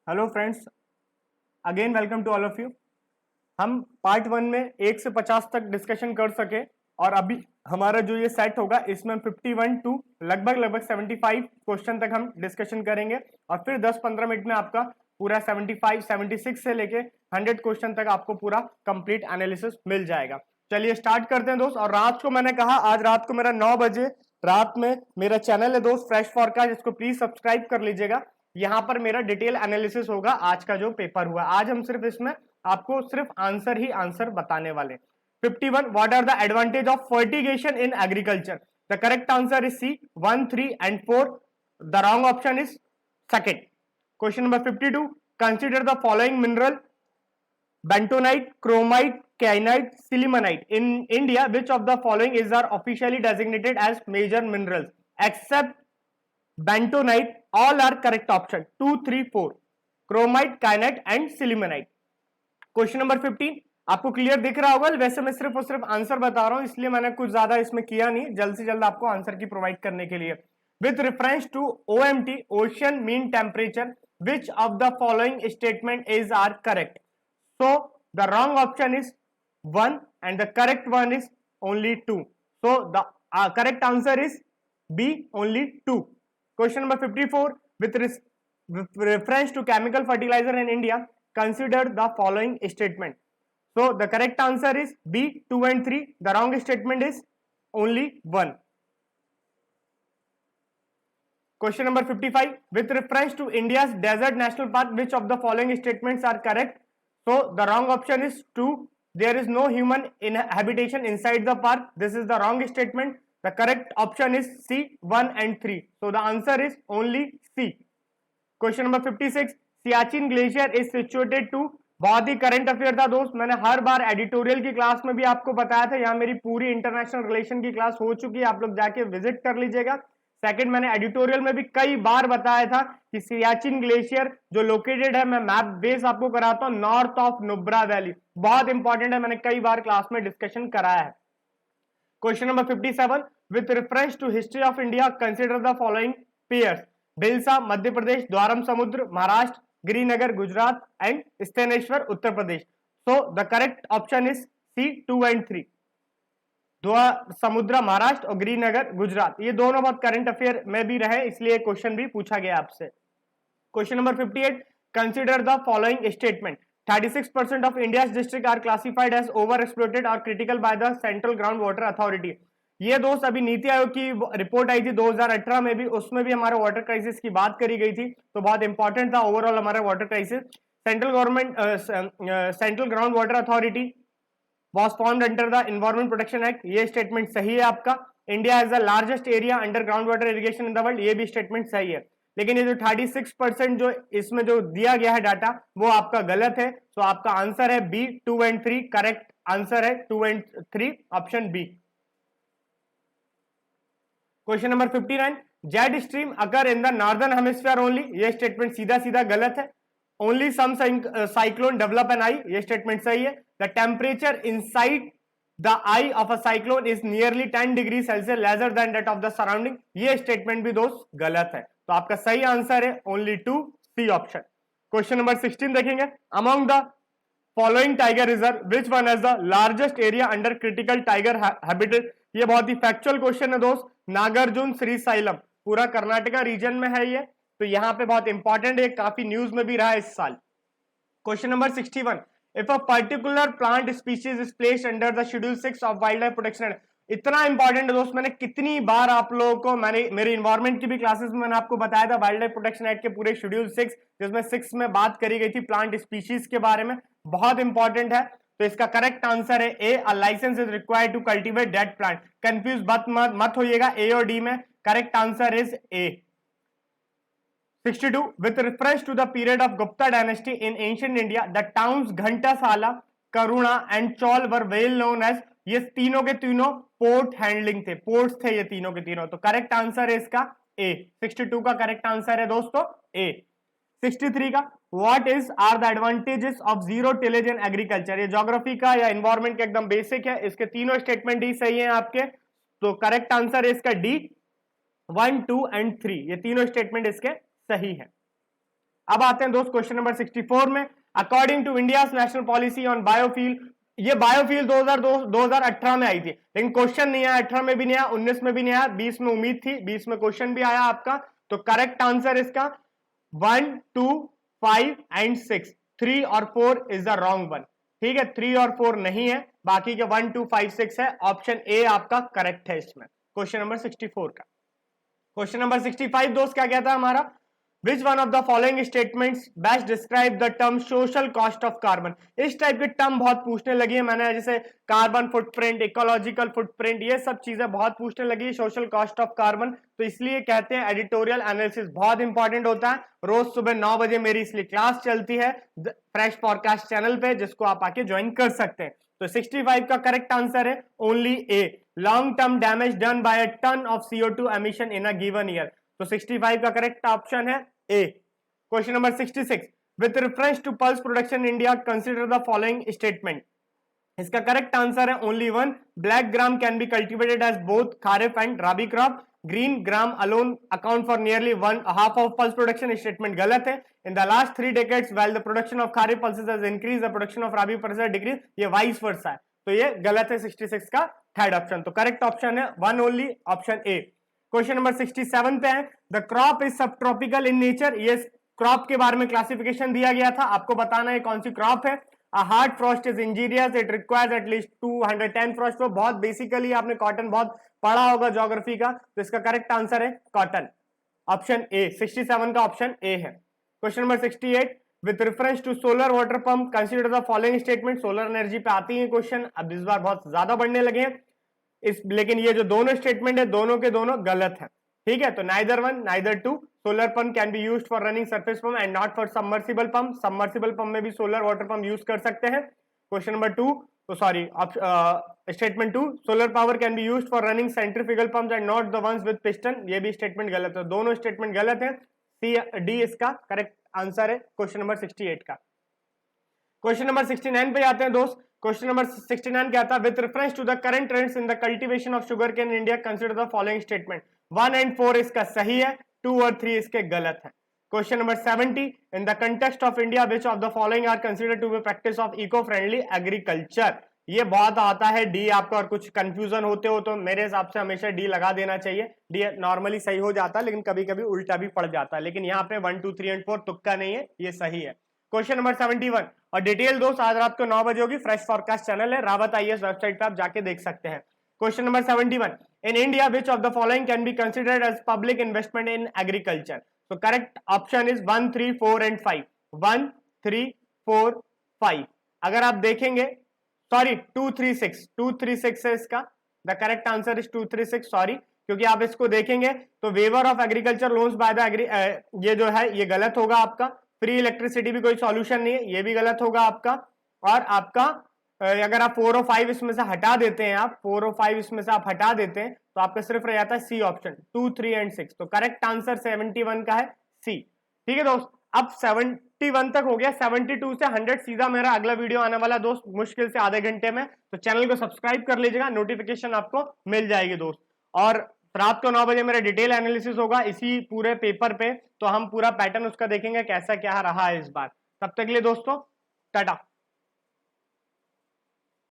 Hello friends, again welcome to all of you. हम part 1 में 1 से 50 तक डिस्कशन कर सके और अभी हमारा जो ये सेट होगा इसमें 51 टू लगभग 75 क्वेश्चन तक हम डिस्कशन करेंगे और फिर 10-15 मिनट में आपका पूरा 75 76 से लेके 100 क्वेश्चन तक आपको पूरा कंप्लीट एनालिसिस मिल जाएगा। चलिए स्टार्ट करते हैं दोस्त। और रात को मैंने कहा आज रात को मेरा 9 बजे रात में मेरा चैनल है दोस्त फ्रेश फॉरकास्ट, इसको प्लीज सब्सक्राइब कर लीजिएगा। यहाँ पर मेरा डिटेल एनालिसिस होगा आज का जो पेपर हुआ। आज हम सिर्फ इसमें आपको सिर्फ आंसर ही आंसर बताने वाले। 51 what are the advantage of fertigation in agriculture. The correct answer is C 1, 3 and 4. The wrong option is second. Question number 52 consider the following mineral bentonite, chromite, kyanite, sillimanite. In India, which of the following is are officially designated as major minerals? Except bentonite, all are correct option. 2, 3, 4. Chromite, kyanite and sillimanite. Question number 15 आपको clear दिख रहा होगा। वैसे मैं सिर्फ और सिर्फ answer बता रहा हूं, इसलिए मैंने कुछ ज्यादा इसमें किया नहीं, जल्द से जल्द आपको आंसर की प्रोवाइड करने के लिए। With reference to OMT, ocean mean temperature, which of the following statement is are correct? So the wrong option is 1 and the correct one is only 2. So the correct answer is B, only 2. Question number 54 with reference to chemical fertilizer in India, consider the following statement. So the correct answer is B, 2 and 3. The wrong statement is only 1. Question number 55 with reference to India's desert national park, which of the following statements are correct? So the wrong option is 2. There is no human habitation inside the park. This is the wrong statement. The correct option is C, 1 and 3. So the answer is only C. Question number 56 Siachen glacier is situated to. बहुत ही current affair था दोस्त, मैंने हर बार editorial की class में भी आपको बताया था। यहाँ मेरी पूरी इंटरनेशनल रिलेशन की क्लास हो चुकी है, आप लोग जाके विजिट कर लीजिएगा। सेकंड, मैंने एडिटोरियल में भी कई बार बताया था कि सियाचिन ग्लेशियर जो लोकेटेड है, मैं मैप बेस आपको कराता हूं, नॉर्थ ऑफ नुब्रा वैली। बहुत इंपॉर्टेंट है, मैंने कई बार क्लास में डिस्कशन कराया है। Question number 57 with reference to history of India, consider the following pairs. Bhilsa Madhya Pradesh, Dwaram Samudra Maharashtra, Girinagar Gujarat and Sthaneshwar Uttar Pradesh. So the correct option is C, 2 and 3. समुद्रा महाराष्ट्र और गिरिनगर गुजरात, ये दोनों बहुत करंट अफेयर में भी रहे, इसलिए क्वेश्चन भी पूछा गया आपसे। Question number 58 consider the following statement. 36% of India's district are classified as over exploited और critical by the central ground water authority. ये दोस्त अभी नीति आयोग की रिपोर्ट आई थी 2018 में भी, उसमें भी हमारे वाटर क्राइसिस की बात करी गई थी, तो बहुत इंपॉर्टेंट था ओवरऑल हमारा water crisis. Central government central ground water authority was formed under the Environment Protection Act, ये स्टेटमेंट सही है आपका। India has the largest area under ground water irrigation in the world, ये भी स्टेटमेंट सही है। लेकिन ये जो 36% जो इसमें जो दिया गया है डाटा, वो आपका गलत है। तो आपका आंसर है बी, 2 and 3। करेक्ट आंसर है 2 and 3, option B. Question number 59 jet stream occur in the northern hemisphere only, ये स्टेटमेंट सीधा सीधा गलत है। Only some cyclone develop an eye, ये स्टेटमेंट सही है। The temperature inside the eye of a cyclone is nearly 10 degree Celsius lesser than that of the surrounding, ये statement भी दोस्त गलत है। तो आपका सही आंसर है only 2, C option. Question number 16 देखेंगे। Among the following tiger reserve which one has the largest area under critical tiger habitat, ये बहुत ही फैक्चुअल क्वेश्चन है दोस्त। नागार्जुन श्रीशैलम पूरा कर्नाटका रीजन में है ये, तो यहां पे बहुत इंपॉर्टेंट है, काफी न्यूज में भी रहा है इस साल। Question number 61 if a particular plant species is placed under the schedule 6 of wild life protection act, इतना इंपॉर्टेंट है दोस्त, मैंने कितनी बार आप लोगों को मेरे इन्वायरमेंट की भी क्लासेस में मैंने आपको बताया था वाइल्ड लाइफ प्रोटेक्शन एक्ट के पूरे शेड्यूल 6, जिसमें 6 में बात करी गई थी प्लांट स्पीशीज के बारे में, बहुत इंपॉर्टेंट है। तो इसका करेक्ट आंसर है A, a license is required to cultivate that plant. Confuse मत होइएगा ए और डी में, correct answer is A. 62 with reference to the period of Gupta dynasty in ancient India, the towns Ghantasala, Karuna and Chaul were well known as, ये तीनों के तीनों port handling थे, ports थे ये तीनों के तीनों, तो करेक्ट आंसर है इसका ए। 62 का करेक्ट आंसर है दोस्तों ए। 63 का what is are the advantages of zero tillage in agriculture, ये ज्योग्राफी का या एनवायरमेंट का एकदम बेसिक है, इसके तीनों स्टेटमेंट ही सही है आपके, तो करेक्ट आंसर है इसका डी, 1, 2 and 3, ये तीनों स्टेटमेंट इसके सही है। अब आते हैं दोस्त क्वेश्चन नंबर 64 में। According to India's national policy on biofuel, ये बायोफ्यूल 2018 में आई थी, लेकिन क्वेश्चन नहीं आया, 18 में भी नहीं आया, 19 में भी नहीं आया, 20 में उम्मीद थी, 20 में क्वेश्चन भी आया आपका। तो करेक्ट आंसर इसका 1, 2, 5 एंड 6, 3 और 4 इज द रॉन्ग वन। ठीक है, 3 और 4 नहीं है, बाकी के 1, 2, 5, 6 है। ऑप्शन ए आपका करेक्ट है इसमें, क्वेश्चन नंबर 64 का। क्वेश्चन नंबर 65 दोस्त क्या कहता है हमारा, Which one of the following statements best describe the term social cost of carbon? इस टाइप के टर्म बहुत पूछने लगी है मैंने, जैसे कार्बन फुटप्रिंट, इकोलॉजिकल फुटप्रिंट, ये सब चीजें बहुत पूछने लगी है सोशल कॉस्ट ऑफ कार्बन। तो इसलिए कहते हैं एडिटोरियल एनालिसिस बहुत इंपॉर्टेंट होता है। रोज सुबह 9 बजे मेरी इसलिए क्लास चलती है फ्रेश पॉडकास्ट चैनल पे, जिसको आप आके ज्वाइन कर सकते हैं। तो 65 का करेक्ट आंसर है only A, long term damage done by a ton of CO2 emission in a given year. तो 65 का करेक्ट ऑप्शन है A. Question number 66, with reference to pulse production India consider the following statement. इसका correct answer है only one, black gram can be cultivated as both kharif and rabi crop, green gram alone account for nearly one half of pulse production. Statement गलत है। In the last 3 decades while the production of kharif pulses has increased, the production of rabi pulses has decreased, ये vice versa है, तो ये गलत है 66 का third option. तो करेक्ट ऑप्शन है one only, option A. Question number 67 पे है, द क्रॉप इज सब ट्रॉपिकल इन नेचर। ये क्रॉप के बारे में क्लासिफिकेशन दिया गया था, आपको बताना है कौन सी क्रॉप है। A hard frost is injurious, it requires at least 210 frost। तो बहुत बेसिकली आपने कॉटन बहुत पढ़ा होगा ज्योग्राफी का, तो इसका करेक्ट आंसर है कॉटन, ऑप्शन ए। 67 का ऑप्शन ए है। Question number 68, with reference to solar water pump consider the following statement. Solar energy पे आती है क्वेश्चन, अब इस बार बहुत ज्यादा बढ़ने लगे हैं लेकिन ये जो दोनों स्टेटमेंट है दोनों के दोनों गलत है। ठीक है, तो neither one neither two, solar pump can be used for running surface pump and not for submersible pump. Submersible pump में भी सोलर वाटर पंप यूज कर सकते हैं। क्वेश्चन नंबर 2, तो sorry statement 2, solar power can be used for running centrifugal pumps and not the ones with piston. ये भी statement गलत है, दोनों स्टेटमेंट गलत है। सी डी इसका करेक्ट आंसर है क्वेश्चन नंबर 68 का। क्वेश्चन नंबर 69 पे आते हैं दोस्त। क्वेश्चन नंबर 69 क्या था, with reference to the current trends in the cultivation of sugarcane in India consider the following statement. 1 और 4 इसका सही है, 2 और 3 इसके गलत है। Question number 70, in the context of India which of the following are considered to be practice of eco friendly agriculture. ये बहुत आता है डी आपका, और कुछ कंफ्यूजन होते हो तो मेरे हिसाब से हमेशा डी लगा देना चाहिए। डी नॉर्मली सही हो जाता है, लेकिन कभी कभी उल्टा भी पड़ जाता है, लेकिन यहाँ पे 1, 2, 3 और 4 तुक्का नहीं है, ये सही है। क्वेश्चन नंबर 71, और डिटेल दोस्त आज रात को 9 बजे होगी, फ्रेश फॉरकास्ट चैनल है, रावत IAS वेबसाइट पे आप जाके देख सकते हैं। Question number 71, in India which of the following can be considered as public investment in agriculture. तो करेक्ट ऑप्शन इज 1, 3, 4 एंड 5। 1, 3, 4, 5। अगर आप देखेंगे, सॉरी 2, 3, 6, 2, 3, 6 है इसका, the correct answer is 2, 3, 6। Sorry, क्योंकि आप इसको देखेंगे तो waiver of agriculture loans by the ये जो है ये गलत होगा आपका। फ्री इलेक्ट्रिसिटी भी कोई सॉल्यूशन नहीं है, ये भी गलत होगा आपका। और आपका अगर आप 4 और 5 इसमें से हटा देते हैं, आप 4 और 5 इसमें से आप हटा देते हैं, तो आपका सिर्फ रह जाता है सी ऑप्शन, 2, 3 एंड 6। तो करेक्ट आंसर 71 का है सी। ठीक है दोस्त, अब 71 तक हो गया, 72 से 100 सीधा मेरा अगला वीडियो आने वाला दोस्त, मुश्किल से आधे घंटे में। तो चैनल को सब्सक्राइब कर लीजिएगा, नोटिफिकेशन आपको मिल जाएगी दोस्त। और रात को 9 बजे मेरा डिटेल एनालिसिस होगा इसी पूरे पेपर पे, तो हम पूरा पैटर्न उसका देखेंगे कैसा क्या रहा है इस बार। तब तक के लिए दोस्तों टाटा।